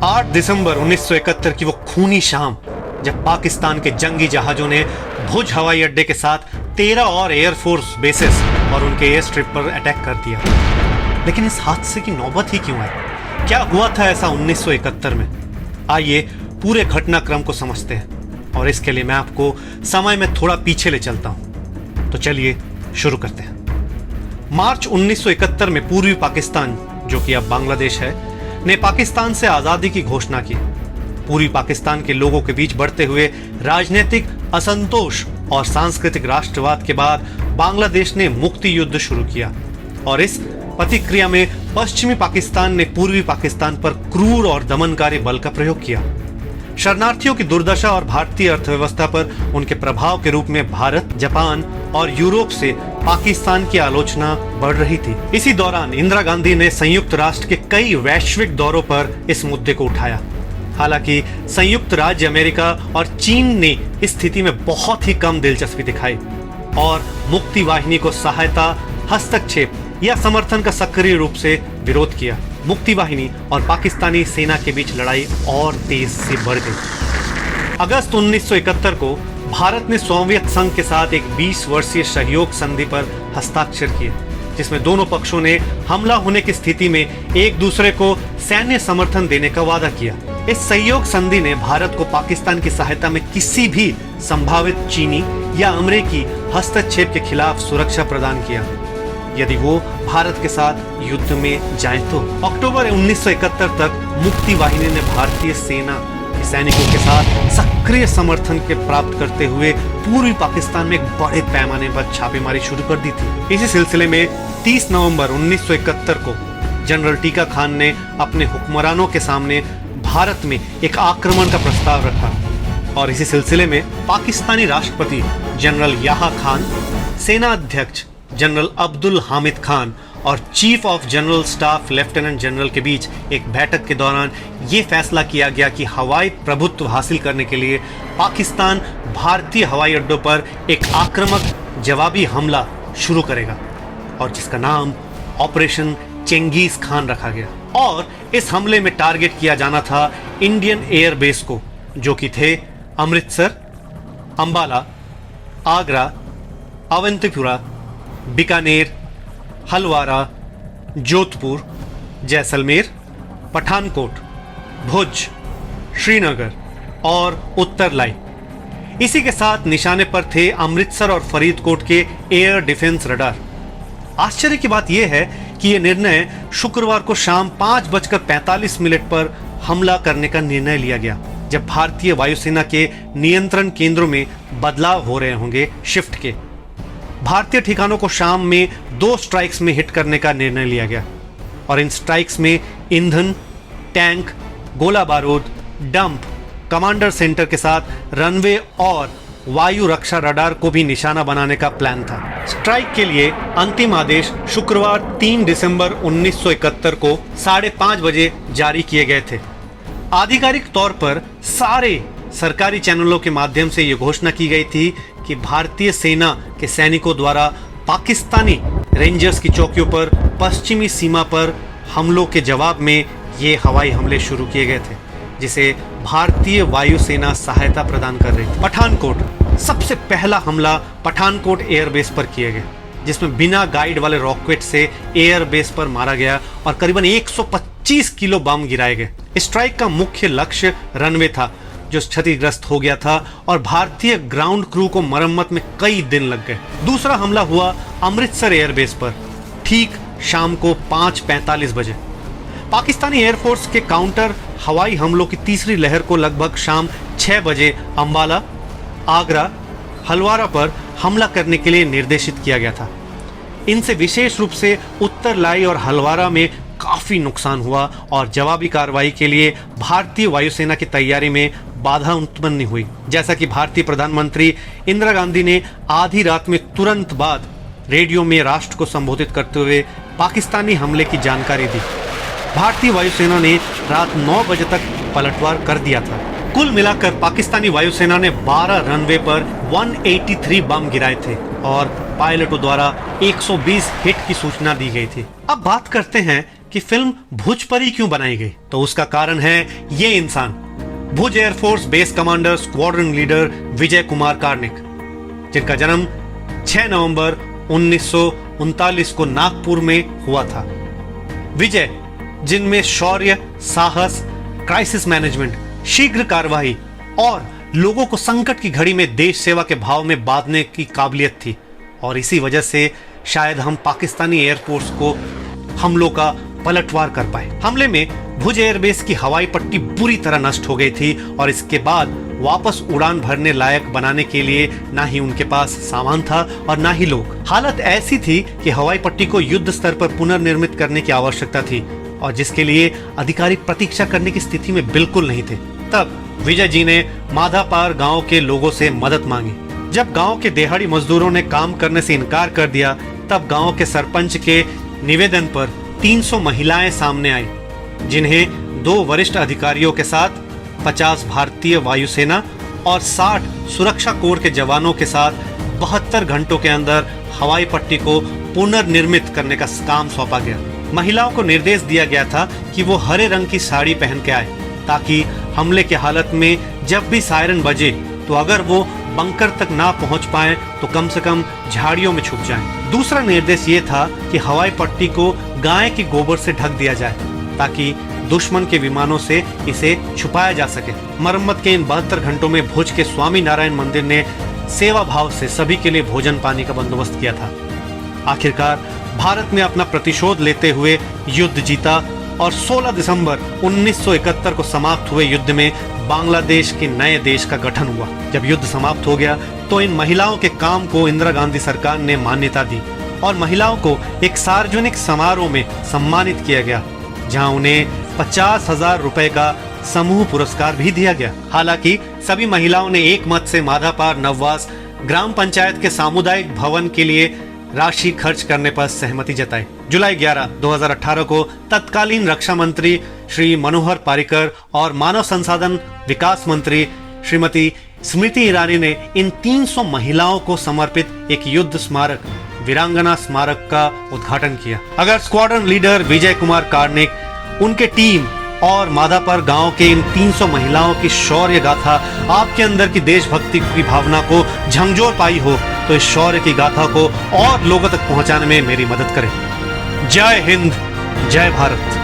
8 दिसंबर 1971 की वो खूनी शाम, जब पाकिस्तान के जंगी जहाजों ने भुज हवाई अड्डे के साथ 13 और एयरफोर्स बेसेस और उनके एयर स्ट्रिप पर अटैक कर दिया। लेकिन इस हादसे की नौबत ही क्यों आई? क्या हुआ था ऐसा 1971 में? आइए पूरे घटनाक्रम को समझते हैं, और इसके लिए मैं आपको समय में थोड़ा पीछे ले चलता हूं। तो चलिए शुरू करते हैं। मार्च 1971 में पूर्वी पाकिस्तान, जो कि अब बांग्लादेश है, ने पाकिस्तान से आजादी की घोषणा की। पूर्वी पाकिस्तान के लोगों के बीच बढ़ते हुए राजनीतिक असंतोष और सांस्कृतिक राष्ट्रवाद के बाद बांग्लादेश ने मुक्ति युद्ध शुरू किया, और इस प्रतिक्रिया में पश्चिमी पाकिस्तान ने पूर्वी पाकिस्तान पर क्रूर और दमनकारी बल का प्रयोग किया। शरणार्थियों की दुर्दशा और भारतीय अर्थव्यवस्था पर उनके प्रभाव के रूप में भारत, जापान और यूरोप से पाकिस्तान की आलोचना बढ़ रही थी। इसी दौरान इंदिरा गांधी ने संयुक्त राष्ट्र के कई वैश्विक दौरों पर इस मुद्दे को उठाया। हालांकि संयुक्त राज्य अमेरिका और चीन ने इस स्थिति में बहुत ही कम दिलचस्पी दिखाई और मुक्ति वाहिनी को सहायता, हस्तक्षेप या समर्थन का सक्रिय रूप से विरोध किया। मुक्ति वाहिनी और पाकिस्तानी सेना के बीच लड़ाई और तेज से बढ़ गई। अगस्त 1971 को भारत ने सोवियत संघ के साथ एक 20 वर्षीय सहयोग संधि पर हस्ताक्षर किए, जिसमें दोनों पक्षों ने हमला होने की स्थिति में एक दूसरे को सैन्य समर्थन देने का वादा किया। इस सहयोग संधि ने भारत को पाकिस्तान की सहायता में किसी भी संभावित चीनी या अमेरिकी हस्तक्षेप के खिलाफ सुरक्षा प्रदान किया, यदि वो भारत के साथ युद्ध में जाए तो। अक्टूबर 1971 तक मुक्ति वाहिनी ने भारतीय सेना के सैनिकों के साथ सक्रिय समर्थन के प्राप्त करते हुए पूर्वी पाकिस्तान में एक बड़े पैमाने पर छापेमारी शुरू कर दी थी। इसी सिलसिले में 30 नवंबर 1971 को जनरल टीका खान ने अपने हुक्मरानों के सामने भारत में एक आक्रमण का प्रस्ताव रखा, और इसी सिलसिले में पाकिस्तानी राष्ट्रपति जनरल याह्या खान, सेना अध्यक्ष जनरल अब्दुल हामिद खान और chief of general staff lieutenant general के बीच एक बैठक के दौरान ये फैसला किया गया कि हवाई प्रभुत्व हासिल करने के लिए पाकिस्तान भारतीय हवाई अड्डों पर एक आक्रामक जवाबी हमला शुरू करेगा, और जिसका नाम ऑपरेशन चेंगीज खान रखा गया। और इस हमले में टारगेट किया जाना था इंडियन एयर बेस को, जो कि थे अमृतसर, अंबाला, आगरा, अवंतीपुरा, बीकानेर, हलवारा, जोधपुर, जैसलमेर, पठानकोट, भुज, श्रीनगर और उत्तरलाई। इसी के साथ निशाने पर थे अमृतसर और फरीदकोट के एयर डिफेंस रडार। आश्चर्य की बात यह है कि यह निर्णय शुक्रवार को शाम 5:45 पर हमला करने का निर्णय लिया गया, जब भारतीय वायुसेना के नियंत्रण केंद्रों में बदलाव हो रहे होंगे शिफ्ट के। भारतीय ठिकानों को शाम में 2 स्ट्राइक्स में हिट करने का निर्णय लिया गया, और इन स्ट्राइक्स में ईंधन, टैंक, गोला बारूद, डंप, कमांडर सेंटर के साथ रनवे और वायु रक्षा रडार को भी निशाना बनाने का प्लान था। स्ट्राइक के लिए अंतिम आदेश शुक्रवार 3 दिसंबर 1971 को 5:30 बजे जारी किए गए थे। आधिकारिक तौर पर सारे सरकारी चैनलों के माध्यम से यह घोषणा की गई थी कि भारतीय सेना के सैनिकों द्वारा पाकिस्तानी रेंजर्स की चौकियों पर पश्चिमी सीमा पर हमलों के जवाब में ये हवाई हमले शुरू किए गए थे, जिसे भारतीय वायुसेना सहायता प्रदान कर रही थी। पठानकोट, सबसे पहला हमला पठानकोट एयरबेस पर किया गया, जिसमें बिना गाइड वाले रॉकेट से एयरबेस पर मारा गया और करीबन 125 किलो बम गिराए गए। स्ट्राइक का मुख्य लक्ष्य रनवे था, जो क्षतिग्रस्त हो गया था, और भारतीय ग्राउंड क्रू को मरम्मत में कई दिन लग गए। दूसरा हमला हुआ अमृतसर एयरबेस पर ठीक शाम को 5:45 बजे। पाकिस्तानी एयरफोर्स के काउंटर हवाई हमलों की तीसरी लहर को लगभग शाम 6 बजे अंबाला, आगरा, हलवारा पर हमला करने के लिए निर्देशित किया गया था। इनसे विशेष रूप से उत्तरलाई और हलवारा में काफी नुकसान हुआ, और जवाबी कार्रवाई के लिए भारतीय वायुसेना की तैयारी में बाधा उत्पन्न हुई। जैसा कि भारतीय प्रधानमंत्री इंदिरा गांधी ने आधी रात में तुरंत बाद रेडियो में राष्ट्र को संबोधित करते हुए पाकिस्तानी हमले की जानकारी दी। भारतीय वायुसेना ने रात 9 बजे तक पलटवार कर दिया था। कुल मिलाकर पाकिस्तानी वायुसेना ने 12 रनवे पर 183 बम गिराए थे और पायलटों द्वारा 120 हिट की सूचना दी गई थी। अब बात करते हैं कि फिल्म भुजपरी क्यों बनाई गई, तो उसका कारण है ये इंसान, Bhuj air force base commander squadron leader Vijay Kumar Karnik, जिनका जन्म 6 नवंबर 1939 को नागपुर में हुआ था। विजय, जिनमें शौर्य, साहस, क्राइसिस मैनेजमेंट, शीघ्र कार्यवाही और लोगों को संकट की घड़ी में देश सेवा के भाव में बांधने की काबिलियत थी, और इसी वजह से शायद हम पाकिस्तानी एयरफोर्स को हमलों का पलटवार कर पाए। हमले में भुज एयरबेस की हवाई पट्टी बुरी तरह नष्ट हो गई थी और इसके बाद वापस उड़ान भरने लायक बनाने के लिए ना ही उनके पास सामान था और ना ही लोग। हालत ऐसी थी कि हवाई पट्टी को युद्ध स्तर पर पुनर्निर्मित करने की आवश्यकता थी और जिसके लिए अधिकारी प्रतीक्षा करने की स्थिति में बिल्कुल नहीं थे। तब विजय जी ने माधापार गांव के लोगों से मदद मांगी। जब गांव के दिहाड़ी मजदूरों ने काम करने से इनकार कर दिया, तब गांव के सरपंच के निवेदन पर 300 महिलाएं सामने आई, जिन्हें 2 वरिष्ठ अधिकारियों के साथ 50 भारतीय वायुसेना और 60 सुरक्षा कोर के जवानों के साथ 72 घंटों के अंदर हवाई पट्टी को पुनर्निर्मित करने का काम सौंपा गया। महिलाओं को निर्देश दिया गया था कि वो हरे रंग की साड़ी पहन के आए, ताकि हमले की हालत में जब भी सायरन बजे तो अगर वो बंकर तक ना पहुंच पाए तो कम से कम झाड़ियों में छुप जाएं। दूसरा निर्देश ये था कि हवाई पट्टी को गाय के गोबर से ढक दिया जाए ताकि दुश्मन के विमानों से इसे छुपाया जा सके। मरम्मत के इन 72 घंटों में भुज के स्वामी नारायण मंदिर ने सेवा भाव से सभी के लिए भोजन पानी का बंदोबस्त किया था। आखिरकार भारत ने अपना प्रतिशोध लेते हुए युद्ध जीता और 16 दिसंबर 1971 को समाप्त हुए युद्ध में बांग्लादेश के नए देश का गठन हुआ। जब युद्ध समाप्त हो गया तो इन महिलाओं के काम को इंदिरा गांधी सरकार ने मान्यता दी और महिलाओं को एक सार्वजनिक समारोह में सम्मानित किया गया, जहां उन्हें 50,000 रुपए का समूह पुरस्कार भी दिया गया। हालांकि सभी महिलाओं ने एक मत से माधापार नववास ग्राम पंचायत के सामुदायिक भवन के लिए राशि खर्च करने पर सहमति जताई। जुलाई 11, 2018 को तत्कालीन रक्षा मंत्री श्री मनोहर पारिकर और मानव संसाधन विकास मंत्री श्रीमती स्मृति ईरानी ने इन 300 महिलाओं को समर्पित एक युद्ध स्मारक, वीरांगना स्मारक का उद्घाटन किया। अगर स्क्वाड्रन लीडर विजय कुमार कार्निक, उनके टीम और माधापार गांव के इन 300 महिलाओं की शौर्य गाथा आपके अंदर की देशभक्ति की भावना को झंझोर पाई हो तो इस शौर्य की गाथा को और लोगों तक पहुंचाने में मेरी मदद करें। जय हिंद, जय भारत।